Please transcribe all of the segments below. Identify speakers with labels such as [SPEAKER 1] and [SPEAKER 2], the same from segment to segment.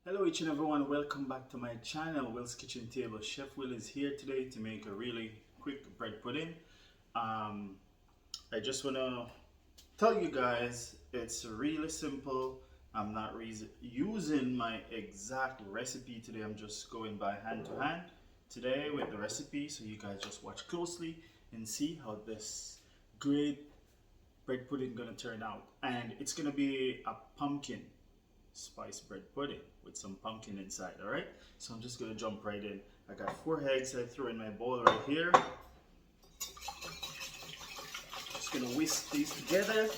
[SPEAKER 1] Hello each and everyone, welcome back to my channel, Will's Kitchen Table. Chef Will is here today to make a really quick bread pudding. I just want to tell you guys it's really simple. I'm not using my exact recipe today, I'm just going by hand to hand today with the recipe, so you guys just watch closely and see how this great bread pudding gonna turn out. And it's gonna be a pumpkin spice bread pudding with some pumpkin inside. All right, so I'm just gonna jump right in. I got 4 eggs I threw in my bowl right here. Just gonna whisk these together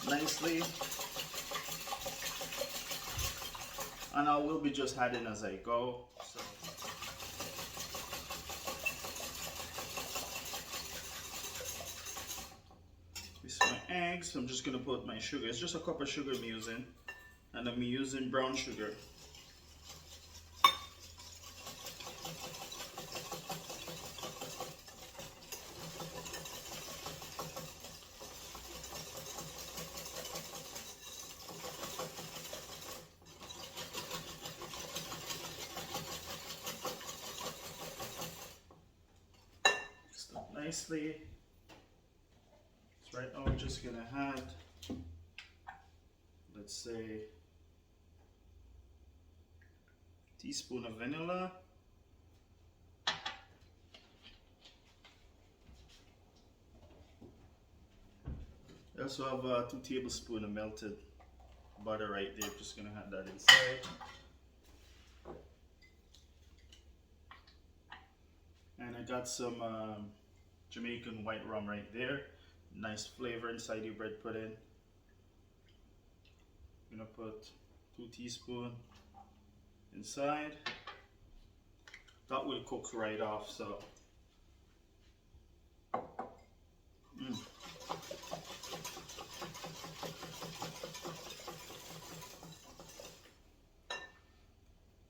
[SPEAKER 1] nicely, and I will be just adding as I go. So whisk my eggs. I'm just gonna put my sugar. It's just a cup of sugar I'm using, and I'm using brown sugar. Nicely. So right now we're just gonna add, let's say, a teaspoon of vanilla. I also have 2 tablespoons of melted butter right there. Just gonna add that inside. And I got some Jamaican white rum right there. Nice flavor inside your bread pudding. I'm gonna put 2 teaspoons inside. That will cook right off, so.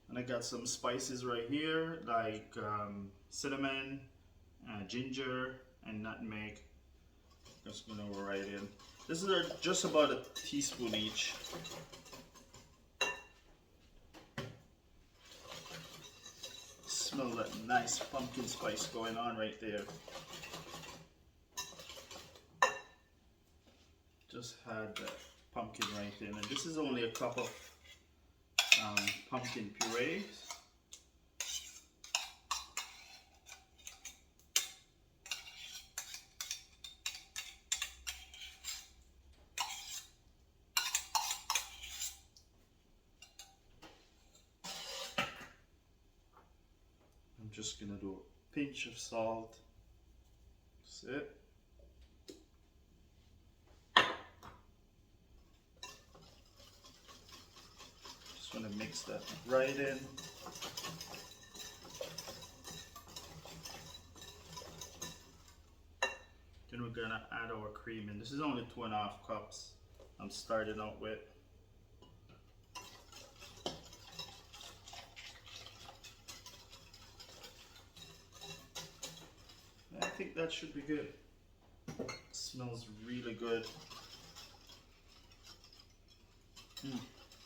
[SPEAKER 1] And I got some spices right here, like cinnamon, ginger, and nutmeg. Just gonna go right in. This is just about a teaspoon each. Smell that nice pumpkin spice going on right there. Just had that pumpkin right in, and this is only a cup of pumpkin puree. I'm just gonna do a pinch of salt. That's it. Just want to mix that right in. Then we're gonna add our cream in. This is only 2.5 cups I'm starting out with. I think that should be good. It smells really good.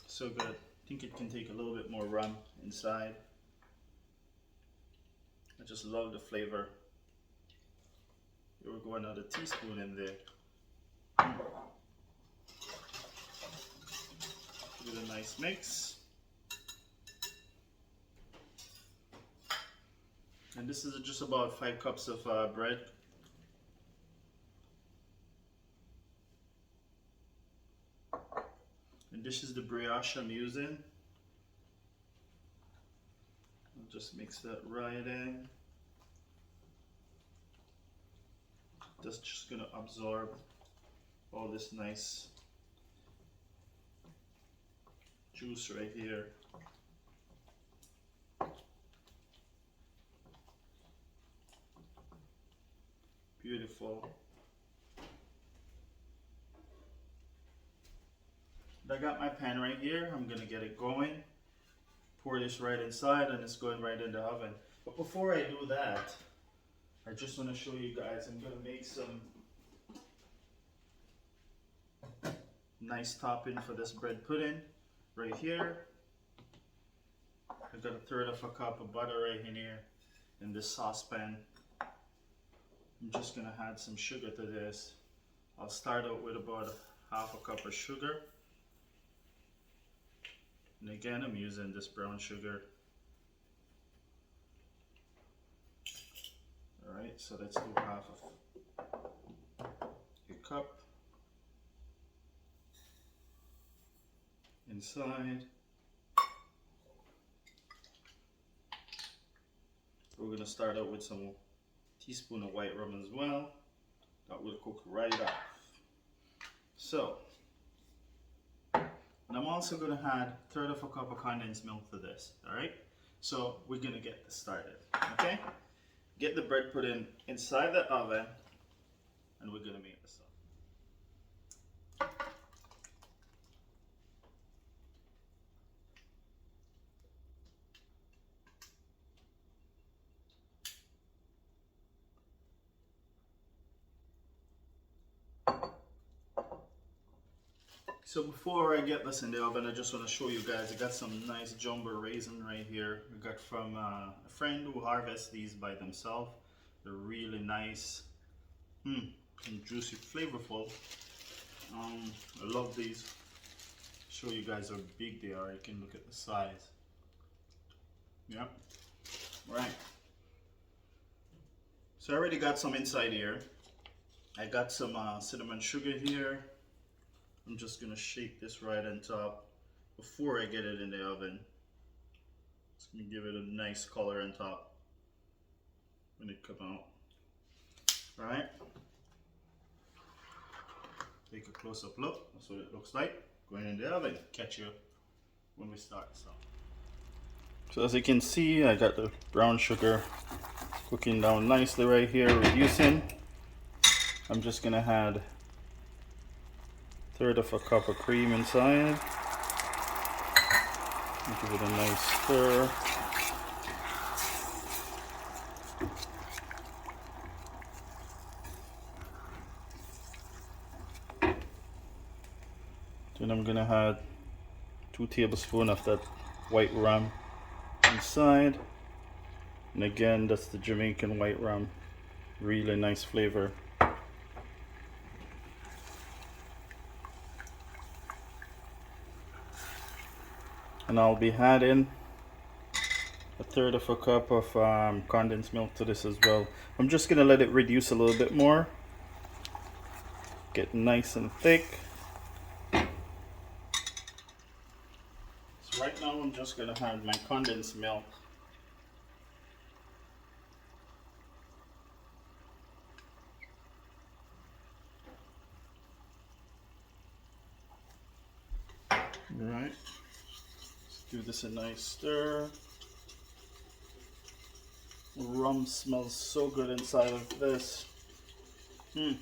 [SPEAKER 1] So good. I think it can take a little bit more rum inside. I just love the flavor. Here we go, another teaspoon in there. Give it a nice mix. And this is just about 5 cups of bread. And this is the brioche I'm using. I'll just mix that right in. That's just gonna absorb all this nice juice right here. Beautiful. I got my pan right here. I'm gonna get it going. Pour this right inside, and it's going right in the oven. But before I do that, I just want to show you guys, I'm gonna make some nice topping for this bread pudding right here. I got a third of a cup of butter right in here in this saucepan. I'm just gonna add some sugar to this. I'll start out with about half a cup of sugar. And again, I'm using this brown sugar. Alright, so let's do half of a cup inside. We're gonna start out with some teaspoon of white rum as well. That will cook right off. So, and I'm also going to add a third of a cup of condensed milk to this. Alright? So we're going to get this started. Okay? Get the bread put inside the oven and we're going to make this up. So before I get this in the oven, I just want to show you guys, I got some nice jumbo raisin right here. I got from a friend who harvests these by themselves. They're really nice and juicy, flavorful. I love these. Show you guys how big they are. You can look at the size. Yep. Right. So I already got some inside here. I got some cinnamon sugar here. I'm just gonna shake this right on top before I get it in the oven. It's gonna give it a nice color on top when it comes out. Alright. Take a close-up look. That's what it looks like. Going in the oven. Catch you when we start. So as you can see, I got the brown sugar cooking down nicely right here, reducing. I'm just gonna add third of a cup of cream inside. Give it a nice stir. Then I'm gonna add 2 tablespoons of that white rum inside. And again, that's the Jamaican white rum. Really nice flavor. And I'll be adding a third of a cup of condensed milk to this as well. I'm just gonna let it reduce a little bit more. Get nice and thick. So right now I'm just gonna add my condensed milk. Alright. Give this a nice stir. Rum smells so good inside of this. It's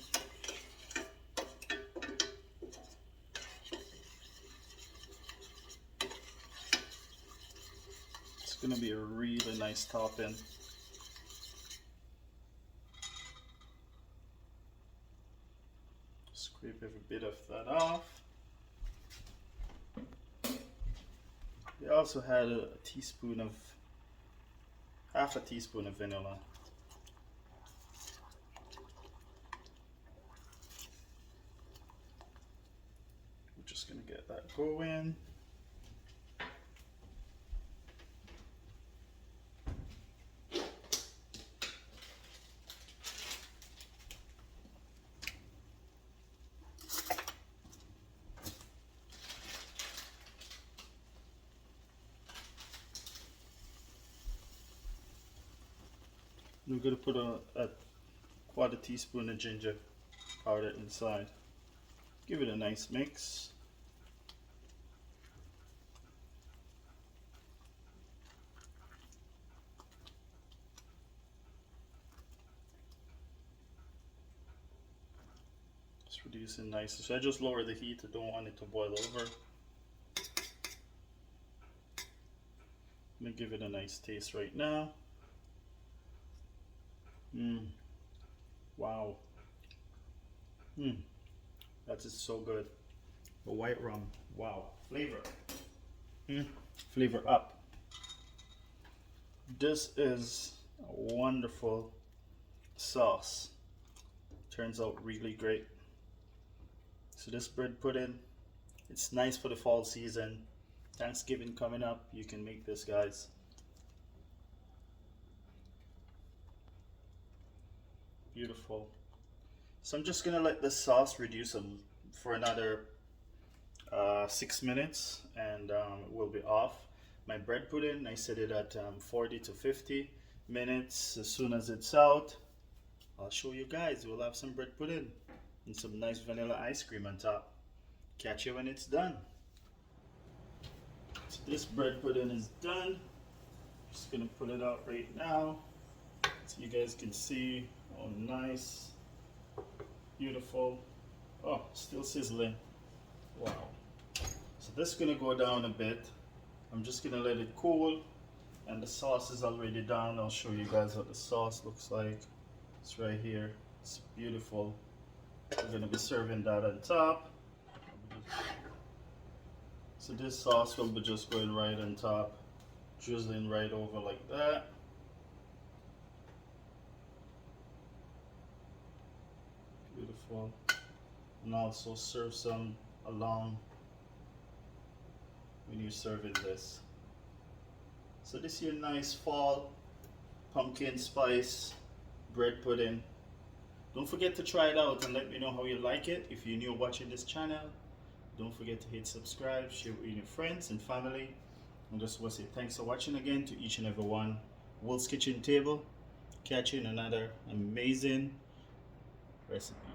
[SPEAKER 1] gonna be a really nice topping. Scrape every bit of that off. I also had a teaspoon of, half a teaspoon of vanilla. We're just gonna get that going. We're going to put a quarter teaspoon of ginger powder inside. Give it a nice mix. Just reduce it nicely. So I just lower the heat. I don't want it to boil over. I'm going to give it a nice taste right now. Wow. That is so good. The white rum. Wow. Flavor. Flavor up. This is a wonderful sauce. Turns out really great. So this bread pudding, it's nice for the fall season. Thanksgiving coming up, you can make this, guys. Beautiful. So I'm just gonna let the sauce reduce for another 6 minutes, and it will be off. My bread pudding, I set it at 40 to 50 minutes. As soon as it's out, I'll show you guys. We'll have some bread pudding and some nice vanilla ice cream on top. Catch you when it's done. So this bread pudding is done. Just gonna put it out right now so you guys can see. Oh, nice, beautiful. Oh, still sizzling. Wow. So this is gonna go down a bit. I'm just gonna let it cool, and the sauce is already done. I'll show you guys what the sauce looks like. It's right here. It's beautiful. We're gonna be serving that on top. So this sauce will be just going right on top, drizzling right over like that. Beautiful. And also serve some along when you're serving this. So this is your nice fall pumpkin spice bread pudding. Don't forget to try it out and let me know how you like it. If you're new watching this channel, don't forget to hit subscribe, share with your friends and family. And just want to say thanks for watching again to each and every one. Wolf's Kitchen Table. Catch you in another amazing recipe.